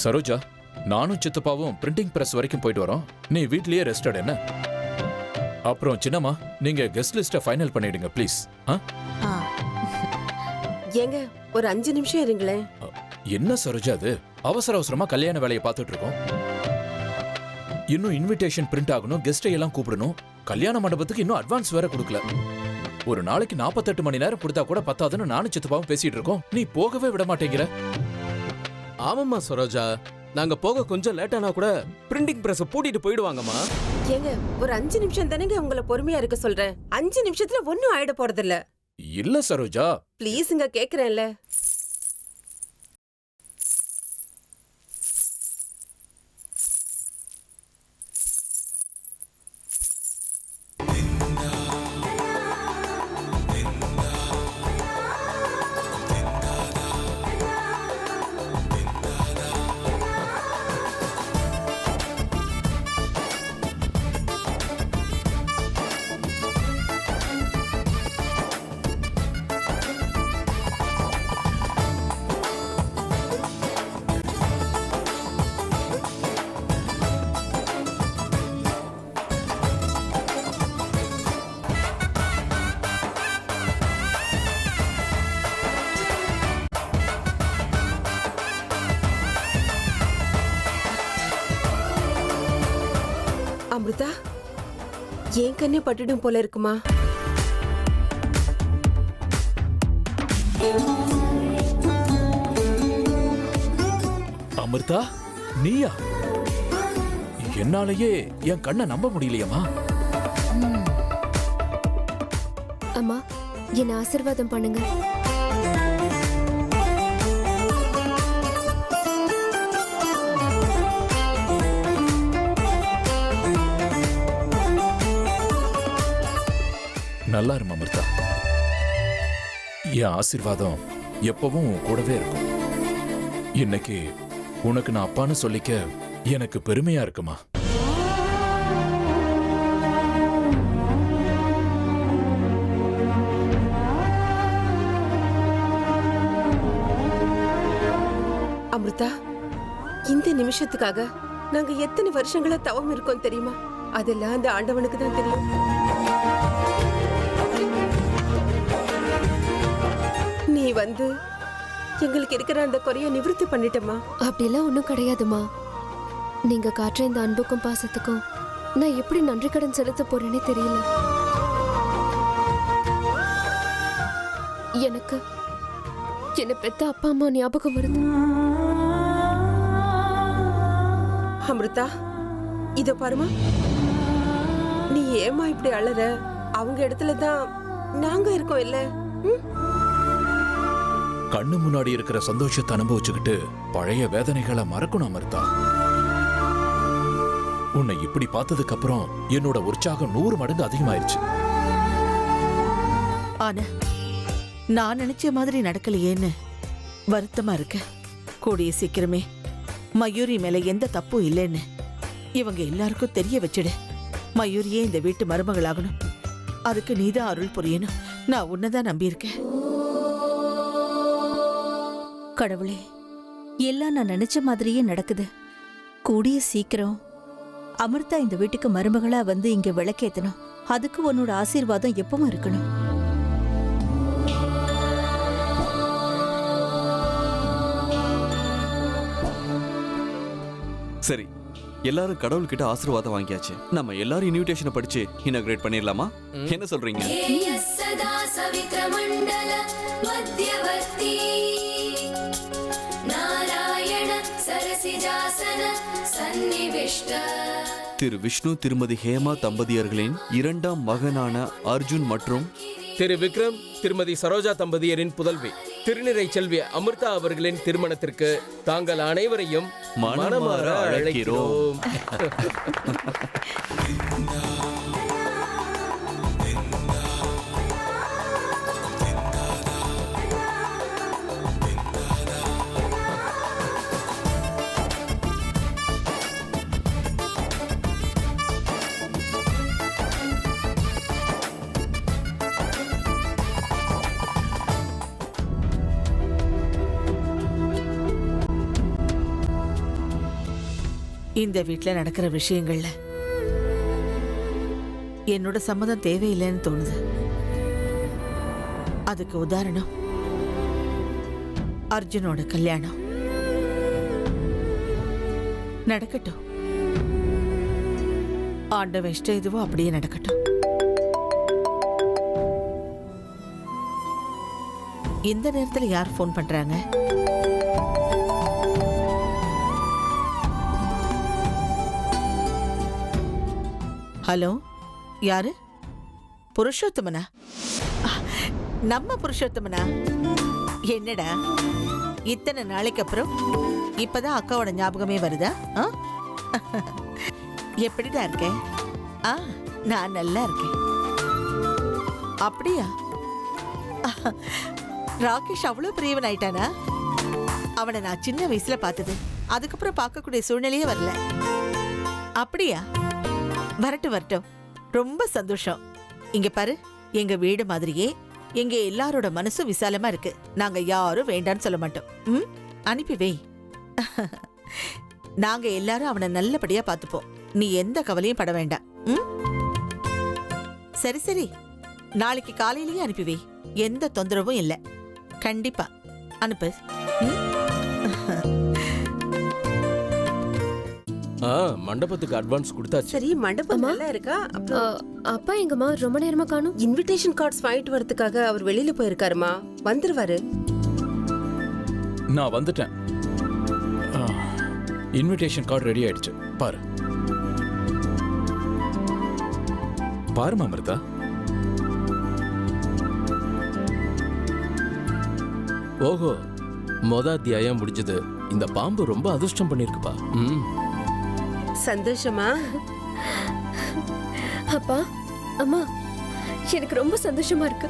சரோஜா, நானும் சித்தப்பாவும் printing press வரைக்கும் போயிட்டு வரோம். நீ வீட்லயே ரெஸ்ட் எடு. என்ன அப்புறம் சின்னம்மா, நீங்க கெஸ்ட் லிஸ்ட ஃபைனல் பண்ணிடுங்க ப்ளீஸ். ஏங்க ஒரு 5 நிமிஷம் இருங்களேன். என்ன சரோஜா, அது அவசர அவசரமா கல்யாண வேலையை பார்த்துட்டு இருக்கோம். இன்னும் இன்விடேஷன் பிரிண்ட் ஆகணும், கெஸ்டை எல்லாம் கூப்பிடணும். கல்யாண மண்டபத்துக்கு இன்னும் அட்வான்ஸ் வேற கொடுக்கல. ஒரு நாளைக்கு 48 மணி நேரம் கொடுத்தா கூட பத்தாதுன்னு நானும் சித்தப்பாவும் பேசிட்டு இருக்கோம். நீ போகவே விட மாட்டேங்கிற. ஆமாம்மா சரோஜா, நாங்க போக கொஞ்சம் லேட்டானா கூட பிரிண்டிங் பிரஸ் பூட்டிட்டு போயிடுவாங்கம்மா. ஏங்க ஒரு 5 நிமிஷம் தானேங்க உங்களை பொறுமையா இருக்க சொல்றேன். 5 நிமிஷத்துல ஒன்னும் ஆயிட போறது இல்ல. இல்ல சரோஜா, ப்ளீஸ்ங்க, கேக்குறேன்ல. அமிர்தா, ஏன் கண்ணே பட்டுடும் போல இருக்குமா? அமிர்தா, நீயா? என்னாலேயே என் கண்ணை நம்ப முடியலையம்மா. அம்மா, என்ன ஆசீர்வாதம் பண்ணுங்க. நல்லா இருமா அமிர்தா. என் ஆசீர்வாதம் எப்பவும் உன் கூடவே இருக்கும். இன்னைக்கு உனக்கு நான் அப்பான்னு சொல்லிக்க எனக்கு பெருமையா இருக்குமா. அமிர்தா, இந்த நிமிஷத்துக்காக நாங்க எத்தனை வருஷங்களா தவம் இருக்கோம் தெரியுமா? அதெல்லாம் அந்த ஆண்டவனுக்கு தான் தெரியும். நீ வந்து எங்களுக்கு இருக்கிற அந்த குறைய நிவர்த்தி பண்ணிட்டமா. அப்படிலாம் ஒன்றும் கிடையாதுமா. நீங்க காட்டுற இந்த அன்புக்கும் பாசத்துக்கும் நான் எப்படி நன்றி கடன் செலுத்த போறேனே தெரியல. எனக்கு என்ன பெத்த அப்பா அம்மா ஞாபகம் வருது. அமிர்தா, இத பாருமா. நீ ஏமா இப்படி அழற? அவங்க இடத்துல தான் நாங்க இருக்கோம் இல்ல? கண்ணு முன்னாடி இருக்கிற சந்தோஷத்தை அனுபவிச்சுக்கிட்டு பழைய வேதனைகளை மறக்கணும் அமிர்தா. உன்னை இப்படி பார்த்ததுக்கு அப்புறம் என்னோட உற்சாகம் 100 மடங்கு அதிகமாயிருச்சு. ஆனா நான் நினைச்ச மாதிரி நடக்கலையேன்னு வருத்தமா இருக்க. கூடிய சீக்கிரமே மயூரி மேல எந்த தப்பும் இல்லைன்னு இவங்க எல்லாருக்கும் தெரிய வச்சிடு. மயூரியே இந்த வீட்டு மருமகளாகணும். அதுக்கு நீதான் அருள் புரியணும். நான் உன்னதான் நம்பியிருக்கேன். கடவுளே, எல்லாம் நான் நினைச்ச மாதிரியே நடக்குது. கூடிய சீக்கிரம் அமிர்தா இந்த வீட்டுக்கு மருமகளா வந்து இங்க விளக்கேத்தணும். அதுக்கு உன்னோட ஆசீர்வாதம் எப்பவும் இருக்கணும். சரி, எல்லாரும் கடவுள்கிட்ட ஆசீர்வாதம் வாங்கியாச்சு. நம்ம எல்லாரும் இன்விடேஷனை படிச்சு இனாகிரேட் பண்ணிடலாமா? என்ன சொல்றீங்க? திரு விஷ்ணு திருமதி ஹேமா தம்பதியர்களின் 2ஆம் மகனான அர்ஜுன் மற்றும் திரு விக்ரம் திருமதி சரோஜா தம்பதியரின் புதல்வி திருநிறை செல்வி அமிர்தா அவர்களின் திருமணத்திற்கு தாங்கள் அனைவரையும் மனமாற அழைக்கிறோம். இந்த வீட்ல நடக்கிற விஷயங்கள்ல என்னோட சம்மதம் தேவையில்லைன்னு தோணுது. அதுக்கு உதாரணம் அர்ஜுனோட கல்யாணம். நடக்கட்டும், ஆண்டவன் இஷ்டம் எதுவோ அப்படியே நடக்கட்டும். இந்த நேரத்துல யார் ஃபோன் பண்றாங்க? ஹலோ, யாரு? புருஷோத்தமனா? நம்ம புருஷோத்தமனா? என்னடா இத்தனை நாளைக்கு அப்புறம் இப்பதான் அக்காவோட ஞாபகமே வருதா? எப்படிடா இருக்கேன்? நான் நல்லா இருக்கேன். அப்படியா? ராகேஷ் அவ்வளவு பிரியவன் ஆயிட்டானா? அவனை நான் சின்ன வயசுல பார்த்தது, அதுக்கப்புறம் பார்க்கக்கூடிய சூழ்நிலையே வரல. அப்படியா? வரட்டும் வரட்டும், ரொம்ப சந்தோஷம். இங்க பாரு, எங்க வீடு மாதிரியே எங்க எல்லாரோட மனசும் விசாலமா இருக்கு. நாங்க யாரும் வேண்டான்னு சொல்ல மாட்டோம். அனுப்பி வை. நாங்க எல்லாரும் அவனை நல்லபடியா பார்த்துப்போம். நீ எந்த கவலையும் பட வேண்டாம். சரி சரி, நாளைக்கு காலையிலேயே அனுப்பி வை. எந்த தொந்தரவும் இல்லை. கண்டிப்பா அனுப்பு. மண்டபத்துக்கு அட்வான்ஸ் கொடுத்தாச்சு. சரி, மண்டபம் நல்லா இருக்கா? அப்பா எங்கம்மா ரொம்ப நேரமா காணும்? இன்விடேஷன் கார்ட்ஸ் வாங்கிட்டு வரதுக்காக அவர் வெளியில போயிருக்காருமா. வந்துருவாரு. நான் வந்துட்டேன். இன்விடேஷன் கார்டு ரெடி ஆயிடுச்சு. பாரு பாருமா அமிர்தா. ஓஹோ, அத்தியாயம் முடிஞ்சது. இந்த பாம்பு ரொம்ப அதிர்ஷ்டம் பண்ணிருக்குப்பா. சந்தோஷமா? அப்பா அம்மா, எனக்கு ரொம்ப சந்தோஷமா இருக்கு.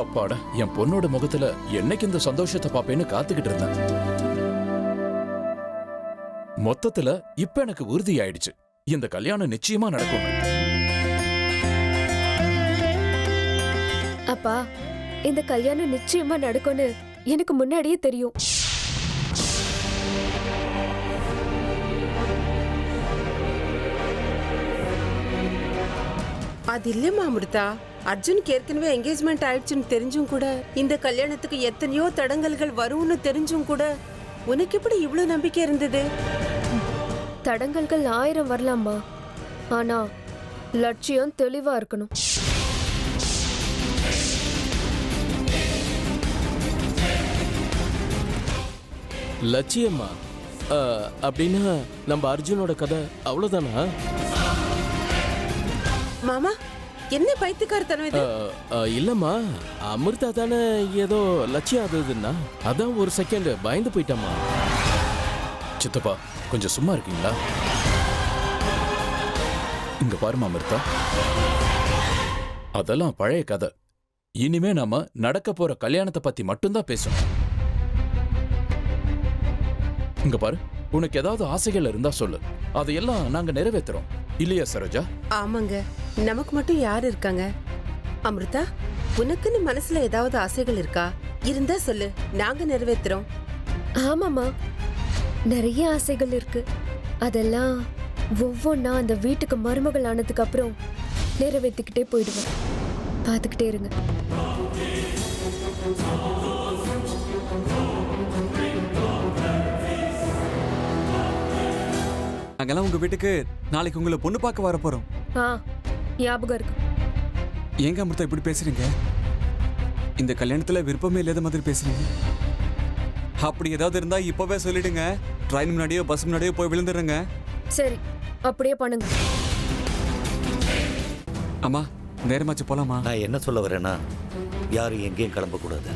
அப்பாடா, என் பொண்ணோட முகத்துல என்னைக்கு இந்த சந்தோஷத்தை பாப்பேன்னு காத்துக்கிட்டு இருந்தேன். மொத்தத்துல இப்ப எனக்கு உறுதி ஆயிடுச்சு, இந்த கல்யாணம் நிச்சயமா நடக்கும். அப்பா, இந்த கல்யாணம் நிச்சயமா நடக்கும்னு எனக்கு முன்னாடியே தெரியும். அது இல்லம்மா அமிர்தா, அர்ஜுனுக்கு ஏற்கனவே என்கேஜ்மெண்ட் ஆயிடுச்சுன்னு தெரிஞ்சும் கூட, இந்த கல்யாணத்துக்கு எத்தனையோ தடங்கல்கள் வரும்னு தெரிஞ்சும் கூட உனக்கு எப்படி இவ்வளவு நம்பிக்கை இருந்தது? தடங்கல்கள் 1000 வரலாமா, ஆனா லட்சியம் தெளிவா இருக்கணும். லட்சியமா? அப்படின்னா நம்ம அர்ஜுனோட கதை அவ்வளவுதானா? மாமா, என்ன பைத்தியக்காரத்தனம் இது? இல்லம்மா, அமிர்தா தானே ஏதோ லட்சியம் ஆகுதுன்னா, அதான் ஒரு செகண்ட் பயந்து போயிட்டம்மா. சித்தப்பா, கொஞ்சம் சும்மா இருக்கீங்களா? இங்க பாருமா அமிர்தா, அதெல்லாம் பழைய கதை. இனிமே நாம நடக்க போற கல்யாணத்தை பத்தி மட்டும்தான் பேசணும். இங்க பாரு, உனக்கு ஏதாவது ஆசைகள் இருந்தா சொல்லு, அதையெல்லாம் நாங்க நிறைவேற்றுறோம். இல்லையா சரோஜா? ஆமாங்க, நமக்கு மட்டும் யார் இருக்காங்க? அமிர்தா, உனக்குன்னு மனசுல ஏதாவது ஆசைகள் இருக்கா? இருந்தா சொல்லு, நாங்க நிறைவேற்றுறோம். ஆமாமா, நிறைய ஆசைகள் இருக்கு. அதெல்லாம் ஒவ்வொன்னா அந்த வீட்டுக்கு மருமகள் ஆனதுக்கு அப்புறம் நிறைவேற்றிக்கிட்டே போயிடுவேன். பார்த்துக்கிட்டே இருங்க. நாங்கெல்லாம் உங்க வீட்டுக்கு நாளைக்கு உங்களை பொண்ணு பார்க்க வர போறோம். ஞாபகம் இருக்கு. ஏங்க அமிர்தா இப்படி பேசுறீங்க? இந்த கல்யாணத்துல விருப்பமே இல்லாத மாதிரி பேசுறீங்க. அப்படி ஏதாவது இருந்தா இப்பவே சொல்லிடுங்க. ட்ரெயின் முன்னாடியோ பஸ் முன்னாடியோ போய் விழுந்துடுறேங்க. சரி, அப்படியே பண்ணுங்க. அம்மா, நேரமாச்சு போலாமா? நான் என்ன சொல்ல வரேன்னா, யாரும் எங்கேயும் கிளம்பக்கூடாது.